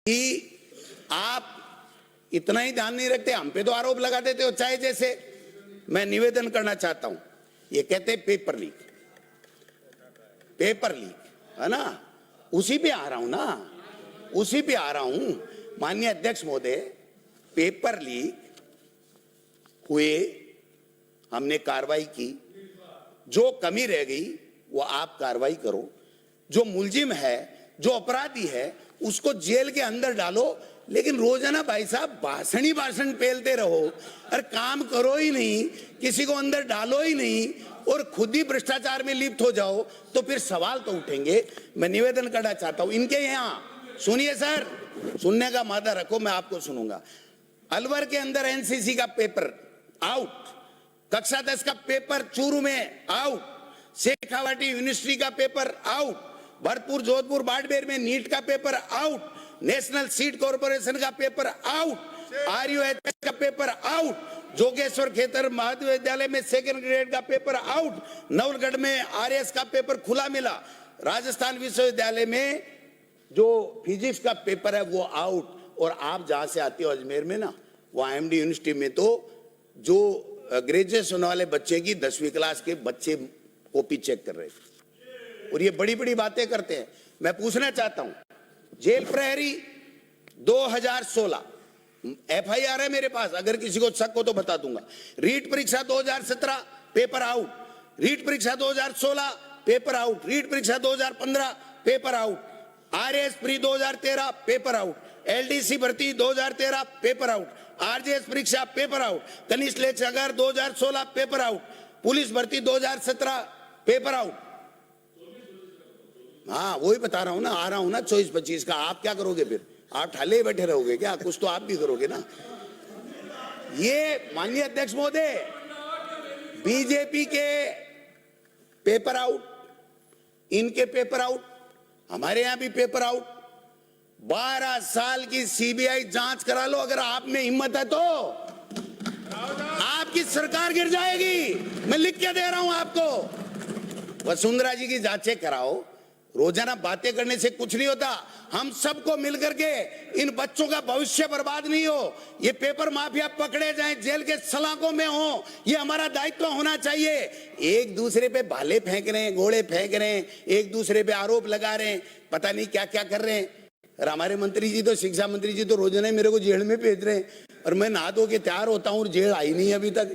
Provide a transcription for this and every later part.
कि आप इतना ही ध्यान नहीं रखते, हम पे तो आरोप लगा देते हो चाहे जैसे। मैं निवेदन करना चाहता हूं, ये कहते हैं पेपर लीक है ना, उसी पे आ रहा हूं ना, उसी पे आ रहा हूं। माननीय अध्यक्ष महोदय, पेपर लीक हुए, हमने कार्रवाई की, जो कमी रह गई वो आप कार्रवाई करो, जो मुलजिम है, जो अपराधी है उसको जेल के अंदर डालो, लेकिन रोजाना भाई साहब भाषण ही भाषण पेलते रहो और काम करो ही नहीं, किसी को अंदर डालो ही नहीं और खुद ही भ्रष्टाचार में लिप्त हो जाओ तो फिर सवाल तो उठेंगे। मैं निवेदन करना चाहता हूं इनके यहाँ, सुनिए सर, सुनने का मादा रखो, मैं आपको सुनूंगा। अलवर के अंदर एनसीसी का पेपर आउट, कक्षा 10 का पेपर चूरू में आउट, शेखावाटी यूनिवर्सिटी का पेपर आउट, भरतपुर जोधपुर बाड़मेर में नीट का paper out, national seed corporation का पेपर आउट, आरयूएच का पेपर आउट, जोगेश्वर खेतर महाविद्यालय में सेकंड ग्रेड का पेपर आउट, नवलगढ़ में आरएस का पेपर खुला मिला, राजस्थान विश्वविद्यालय में जो फिजिक्स का पेपर है वो आउट। और आप जहां से आते हो अजमेर में ना, वो आईएमडी यूनिवर्सिटी में तो जो ग्रेजुएशन वाले बच्चे की 10वीं क्लास के बच्चे कॉपी चेक कर रहे थे और ये बड़ी बड़ी बातें करते हैं। मैं पूछना चाहता हूं, जेल प्रहरी 2016 एफआईआर है मेरे पास, अगर किसी को शक हो तो बता दूंगा। रीट परीक्षा 2017 पेपर आउट, रीट परीक्षा 2016 पेपर आउट, रीट परीक्षा 2015 paper out, RAS pre 2013 paper out, LDC भर्ती 2013 पेपर आउट, आरजेएस परीक्षा पेपर आउट, कनिष्ठ लेखाकार 2016 पेपर आउट, पुलिस भर्ती 2017 पेपर आउट। हाँ वही बता रहा हूं ना, आ रहा हूं ना 24-25 का। आप क्या करोगे फिर? आप ठाले बैठे रहोगे क्या? कुछ तो आप भी करोगे ना। ये माननीय अध्यक्ष महोदय, बीजेपी के पेपर आउट, इनके पेपर आउट, हमारे यहां भी पेपर आउट। 12 साल की सीबीआई जांच करा लो, अगर आप में हिम्मत है तो आपकी सरकार गिर जाएगी। मैं लिख के दे रहा हूं आपको। वसुंधरा जी की जांचें कराओ, रोजाना बातें करने से कुछ नहीं होता। हम सबको मिलकर के इन बच्चों का भविष्य बर्बाद नहीं हो, ये पेपर माफिया पकड़े जाएं, जेल के सलाखों में हो, ये हमारा दायित्व होना चाहिए। एक दूसरे पे भाले फेंक रहे हैं, गोले फेंक रहे हैं, एक दूसरे पे आरोप लगा रहे हैं, पता नहीं क्या क्या कर रहे हैं। और हमारे मंत्री जी तो, शिक्षा मंत्री जी तो रोजाना मेरे को जेल में भेज रहे हैं और मैं नहा धो के तैयार होता हूँ और जेल आई नहीं अभी तक।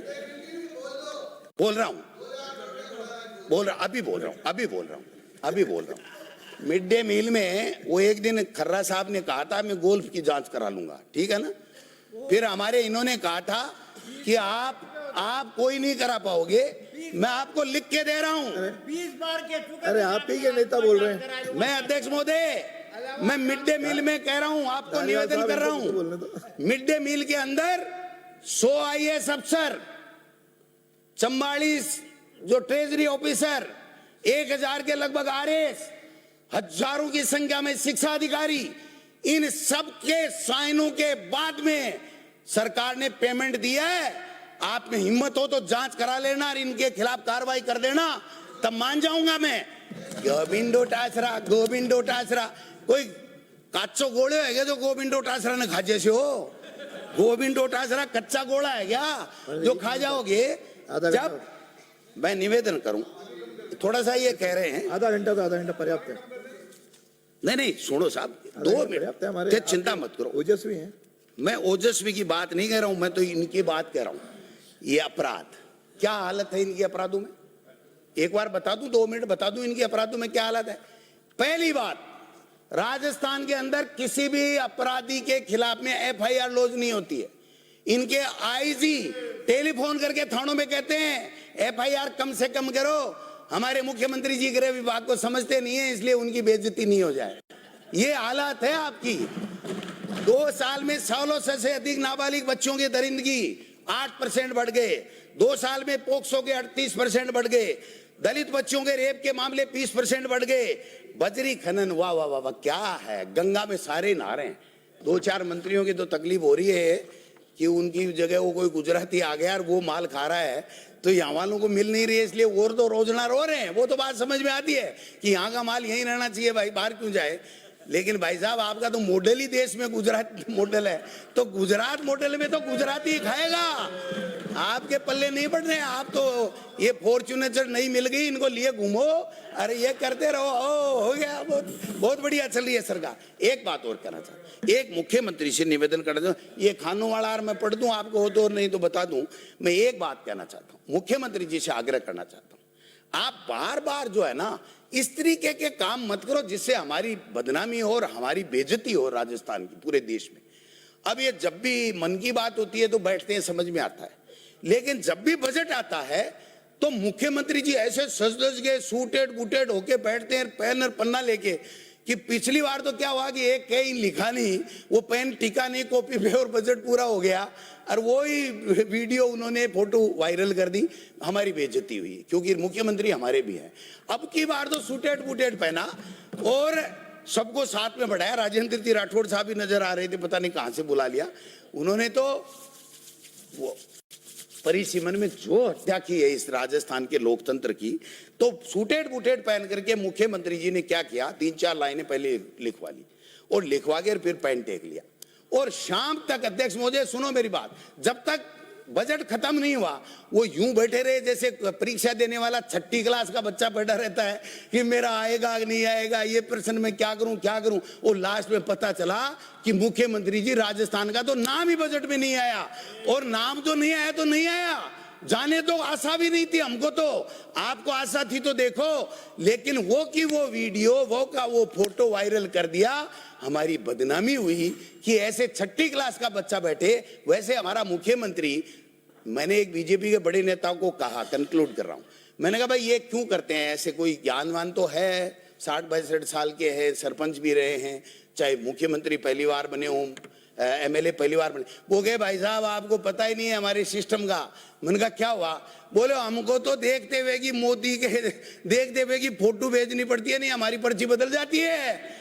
बोल रहा हूँ, अभी बोल रहा हूँ। मिड डे मील में वो एक दिन खर्रा साहब ने कहा था मैं गोल्फ की जांच करा लूंगा, ठीक है ना। फिर हमारे इन्होंने कहा था कि आप कोई नहीं करा पाओगे, मैं आपको लिख के दे रहा हूं। 20 बार के चुके। अरे आप ही के नेता बोल रहे हैं। मैं अध्यक्ष महोदय, मैं मिड डे मील में कह रहा हूं, आपको निवेदन कर रहा हूं। मिड डे मील के अंदर 100 आईएएस अफसर, 44 जो ट्रेजरी ऑफिसर, 1000 के लगभग आरएएस, हजारों की संख्या में शिक्षा अधिकारी, इन सब के साइनों के बाद में सरकार ने पेमेंट दिया है। आप में हिम्मत हो तो जांच करा लेना और इनके खिलाफ कार्रवाई कर देना, तब मान जाऊंगा मैं। गोविंदो टासरा कोई काचो गोले है क्या जो गोविंदो टासरा ने खाजे से हो? गोविंदो टासरा कच्चा गोला है क्या जो खा जाओगे? जब मैं निवेदन करूं, थोड़ा सा ये कह रहे हैं आधा घंटा पर्याप्त है। नहीं सुनो साहब, 2 मिनट, चिंता मत करो। ओजस्वी हैं। मैं ओजस्वी की बात नहीं कह रहा हूं, मैं तो इनकी बात कह रहा हूं। ये अपराध, क्या हालत है इनकी अपराधों में, एक बार बता दूं, 2 मिनट बता दूं इनकी अपराधों में क्या हालत है। पहली बात, राजस्थान के अंदर किसी भी अपराधी के खिलाफ में एफआईआर लॉन्च नहीं होती है। इनके आईजी टेलीफोन करके थानों में कहते हैं एफआईआर कम से कम करो। हमारे मुख्यमंत्री जी गृह विभाग को समझते नहीं है, इसलिए उनकी बेइज्जती नहीं हो जाए। ये हालत है आपकी। 2 साल में 1600 से अधिक नाबालिग बच्चों की दरिंदगी 8% बढ़ गए। 2 साल में पोक्सो के 38% बढ़ गए। दलित बच्चों के रेप के मामले 20% बढ़ गए। बजरी खनन, वाह वाह वाह वाह, क्या है, गंगा में सारे नहा रहे हैं। 2-4 मंत्रियों की तो तकलीफ हो रही है कि उनकी जगह वो कोई गुजराती आ गया और वो माल खा रहा है, तो यहाँ वालों को मिल नहीं रही है, इसलिए और तो रोजना रो रहे हैं। वो तो बात समझ में आती है कि यहाँ का माल यहीं रहना चाहिए भाई, बाहर क्यों जाए। लेकिन भाई साहब आपका तो मॉडल ही देश में गुजरात मॉडल है, तो गुजरात मॉडल में तो गुजराती ही खाएगा। आपके पल्ले नहीं बढ़ रहे। आप तो ये फॉर्च्यूनर नहीं मिल गई, इनको लिए घूमो, अरे ये करते रहो, हो गया, बहुत बढ़िया चल रही है सरकार। एक बात और कहना चाहता हूं, एक मुख्यमंत्री से निवेदन करना चाहता हूं, ये खानों वाला मैं पढ़ दूं आपको हो तो, नहीं तो बता दूं। मैं एक बात कहना चाहता हूं, मुख्यमंत्री जी से आग्रह करना चाहता हूं, आप बार बार जो है ना इस तरीके के काम मत करो जिससे हमारी बदनामी हो और हमारी बेइज्जती हो राजस्थान की पूरे देश में। अब ये जब भी मन की बात होती है तो बैठते हैं, समझ में आता है, लेकिन जब भी बजट आता है तो मुख्यमंत्री जी ऐसे सज के सूटेड बूटेड होके बैठते हैं, पेन और पन्ना लेके, कि पिछली बार तो क्या हुआ कि एक कहीं लिखा नहीं, वो पेन टिका नहीं कॉपी पे और बजट पूरा हो गया, और वो ही वीडियो उन्होंने फोटो वायरल कर दी, हमारी बेइज्जती हुई क्योंकि मुख्यमंत्री हमारे भी हैं। अब की बार तो सूटेड बूटेड पहना और सबको साथ में बढ़ाया। राजेंद्र जी राठौड़ साहब भी नजर आ रहे थे, पता नहीं कहां से बुला लिया उन्होंने, तो वो परिसीमन में जो हत्या की है इस राजस्थान के लोकतंत्र की, तो सूटेड बूटेड पहन करके मुख्यमंत्री जी ने क्या किया, 3-4 लाइनें पहले लिखवा ली और लिखवा के फिर पेन टेक लिया, और शाम तक, अध्यक्ष महोदय सुनो मेरी बात, जब तक बजट खत्म नहीं हुआ वो यूं बैठे रहे जैसे परीक्षा देने वाला 6ठी क्लास का बच्चा बैठा रहता है कि मेरा आएगा नहीं आएगा, ये प्रश्न में क्या करूं, और लास्ट में पता चला कि मुख्यमंत्री जी राजस्थान का तो नाम ही बजट में नहीं आया, और नाम तो नहीं आया तो नहीं आया, जाने तो आशा भी नहीं थी हमको, तो आपको आशा थी तो देखो, लेकिन वो की वो वीडियो, वो का वो फोटो वायरल कर दिया, हमारी बदनामी हुई कि ऐसे 6ठी क्लास का बच्चा बैठे। वैसे हमारा मुख्यमंत्री, मैंने एक बीजेपी के बड़े नेताओं को कहा, कंक्लूड कर रहा हूं, मैंने कहा भाई ये क्यों करते हैं ऐसे, कोई ज्ञानवान तो है, 60-62 साल के हैं, सरपंच भी रहे हैं, चाहे मुख्यमंत्री पहली बार बने हों, एमएलए पहली बार बने, वो गए भाई साहब आपको पता ही नहीं है हमारे सिस्टम का। मैंने कहा क्या हुआ, बोले हमको तो देखते हुए कि मोदी के देखते हुए कि फोटो भेजनी पड़ती है, नहीं हमारी पर्ची बदल जाती है।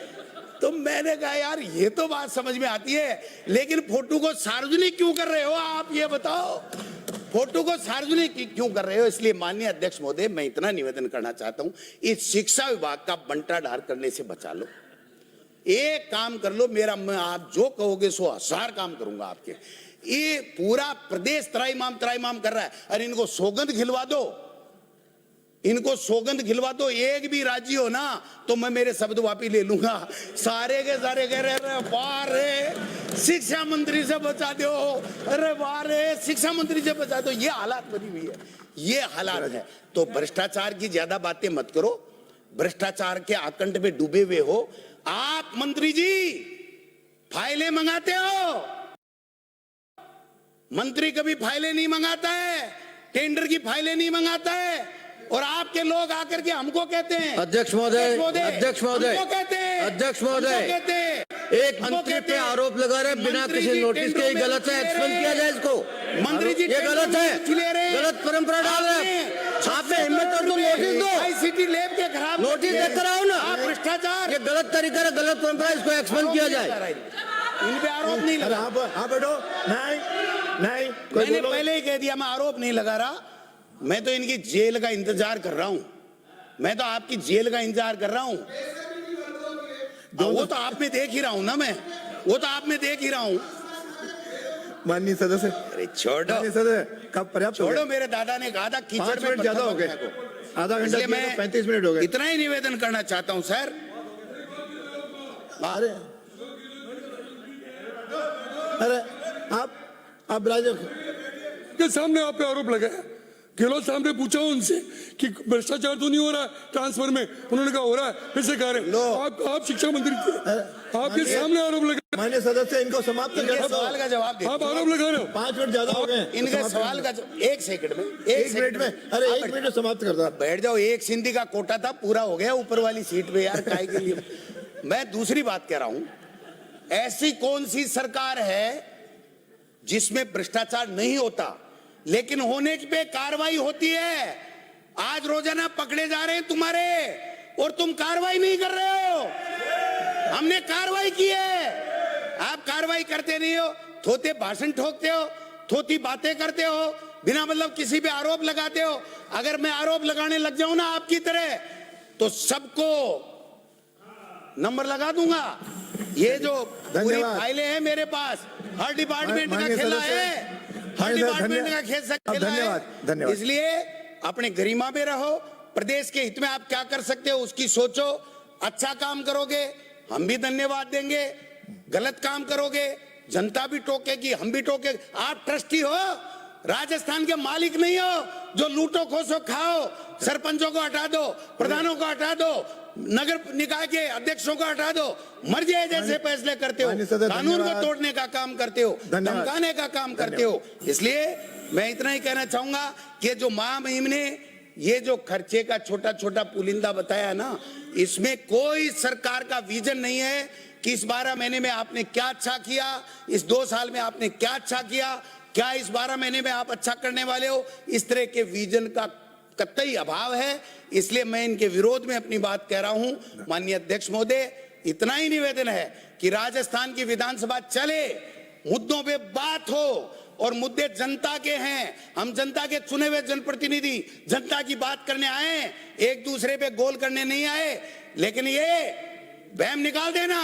तो मैंने कहा यार ये तो बात समझ में आती है, लेकिन फोटो को सार्वजनिक क्यों कर रहे हो आप, ये बताओ, फोटो को सार्वजनिक क्यों कर रहे हो। इसलिए माननीय अध्यक्ष महोदय मैं इतना निवेदन करना चाहता हूं, इस शिक्षा विभाग का बंटाढार करने से बचा लो, एक काम कर लो मेरा, मैं आप जो कहोगे 100,000 काम करूंगा आपके। ये पूरा प्रदेश त्राईमाम कर रहा है, अरे इनको सौगंध खिलवा दो, इनको सौगंध खिलवा दो, एक भी राजी हो ना तो मैं मेरे शब्द वापस ले लूंगा। सारे के सारे कह रहे वाह रे शिक्षा मंत्री से बचा दो, अरे वाह रे शिक्षा मंत्री से बचा दो, ये हालात बनी हुई है, ये हालात है। तो भ्रष्टाचार की ज्यादा बातें मत करो, भ्रष्टाचार के आकंठ में डूबे हुए हो आप। मंत्री जी फाइलें मंगाते हो, मंत्री कभी फाइलें नहीं मंगाता है, टेंडर की फाइलें नहीं मंगाता है, और आपके लोग आकर के हमको कहते हैं, अध्यक्ष महोदय, अध्यक्ष महोदय, कहते हैं, अध्यक्ष महोदय, एक मंत्री पे आरोप लगा रहे बिना किसी नोटिस के, गलत है, एक्सपेंड किया जाए इसको। मंत्री जी ये गलत है, गलत परंपरा डाल रहे हैं। आपने हिम्मत तो नोटिस दो, आईसीटी लैब के खराब नोटिस देकर आओ ना, आप भ्रष्टाचार, ये गलत तरीका है, गलत परंपरा, इसको एक्सपेंड किया जाए। इन पे आरोप नहीं लगा, हाँ बैठो, नहीं मैंने पहले ही कह दिया मैं आरोप नहीं लगा रहा, मैं तो इनकी जेल का इंतजार कर रहा हूं, मैं तो आपकी जेल का इंतजार कर रहा हूं। वो तो आप में देख ही रहा हूं ना, मैं वो तो आप में देख ही रहा हूं। माननीय सदस्य, अरे छोड़ो सदस्य कब पर्याप्त, छोड़ो, मेरे दादा ने कहा था कीचड़ 5 में मिनट ज्यादा हो गए, आधा घंटा इसलिए मैं 35 मिनट हो गए। इतना ही निवेदन करना चाहता हूं सर। अरे अरे आप राजा के सामने आप पे आरोप लगाया, गहलोत साहब ने पूछा उनसे कि भ्रष्टाचार तो नहीं हो रहा है ट्रांसफर में, उन्होंने कहा हो रहा है, फिर से कह रहे आप शिक्षा मंत्री थे, आपके सामने आरोप लगा। माननीय सदस्य इनको समाप्त कर इनके सवाल का जवाब दे, आप आरोप लगा रहे हो, 5 मिनट ज्यादा हो गए इनके सवाल का एक सेकंड में, 1 मिनट में, अरे 1 मिनट में समाप्त कर दो, बैठ जाओ। एक सिंधी का कोटा था, पूरा हो गया ऊपर वाली सीट पे यार, काय के लिए। मैं दूसरी बात कह रहा हूं, ऐसी कौन सी सरकार है जिसमें भ्रष्टाचार नहीं होता लेकिन होने पे कार्रवाई होती है। आज रोजाना पकड़े जा रहे हैं तुम्हारे, और तुम कार्रवाई नहीं कर रहे हो, हमने कार्रवाई की है, आप कार्रवाई करते नहीं हो, थोते भाषण ठोकते हो, थोती बातें करते हो, बिना मतलब किसी पे आरोप लगाते हो। अगर मैं आरोप लगाने लग जाऊं ना आपकी तरह, तो सबको नंबर लगा दूंगा। ये जो पूरी धन्यवाद। फाइलें हैं मेरे पास, हर डिपार्टमेंट का माननीय खेला सदस्य, है, हर माननीय डिपार्टमेंट का खेला धन्यवाद, है। धन्यवाद। इसलिए अपने गरिमा में रहो, प्रदेश के हित में आप क्या कर सकते हो उसकी सोचो। अच्छा काम करोगे हम भी धन्यवाद देंगे, गलत काम करोगे जनता भी टोकेगी, हम भी टोके। आप ट्रस्टी हो, राजस्थान के मालिक नहीं हो जो लूटो खोसो खाओ। सरपंचों को हटा दो, प्रधानों को हटा दो, नगर निकाय के अध्यक्षों को हटा दो, मर्जी है जैसे फैसले करते हो, माननीय सदस्य, कानून को धन्यवाद। तोड़ने का काम करते हो, धन्यवाद। धमकाने का काम करते हो। इसलिए मैं इतना ही कहना चाहूंगा कि जो महामहिम ने ये जो खर्चे का छोटा छोटा पुलिंदा बताया ना, इसमें कोई सरकार का विजन नहीं है कि इस 12 महीने में आपने क्या अच्छा किया, इस 2 साल में आपने क्या अच्छा किया, क्या इस 12 महीने में आप अच्छा करने वाले हो। इस तरह के विजन का कतई अभाव है। इसलिए मैं इनके विरोध में अपनी बात कह रहा हूं। माननीय अध्यक्ष महोदय, इतना ही निवेदन है कि राजस्थान की विधानसभा चले, मुद्दों पे बात हो, और मुद्दे जनता के हैं। हम जनता के चुने हुए जनप्रतिनिधि जनता की बात करने आए, एक दूसरे पे गोल करने नहीं आए। लेकिन ये वहम निकाल देना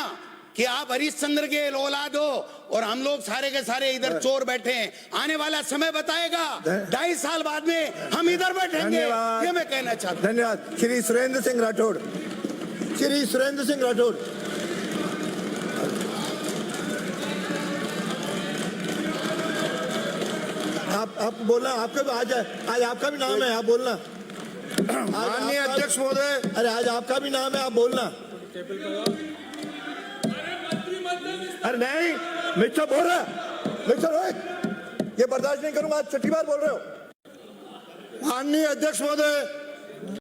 कि आप हरिश्चंद्र के औलाद हो और हम लोग सारे के सारे इधर चोर बैठे हैं। आने वाला समय बताएगा, 2.5 साल बाद में हम इधर बैठेंगे। धन्यवाद। ये मैं कहना चाहता हूं। धन्यवाद। श्री सुरेंद्र सिंह राठौड़, श्री सुरेंद्र सिंह राठौड़। आप बोलना, आपका आज आपका भी नाम है, आप बोलना। माननीय अध्यक्ष महोदय, अरे आज आपका भी नाम है, आप बोलना। अरे नहीं, मिस्टर बोल रहा, मिस्टर रोहित, ये बर्दाश्त नहीं करूंगा, आज छठी बार बोल रहे हो। माननीय अध्यक्ष महोदय,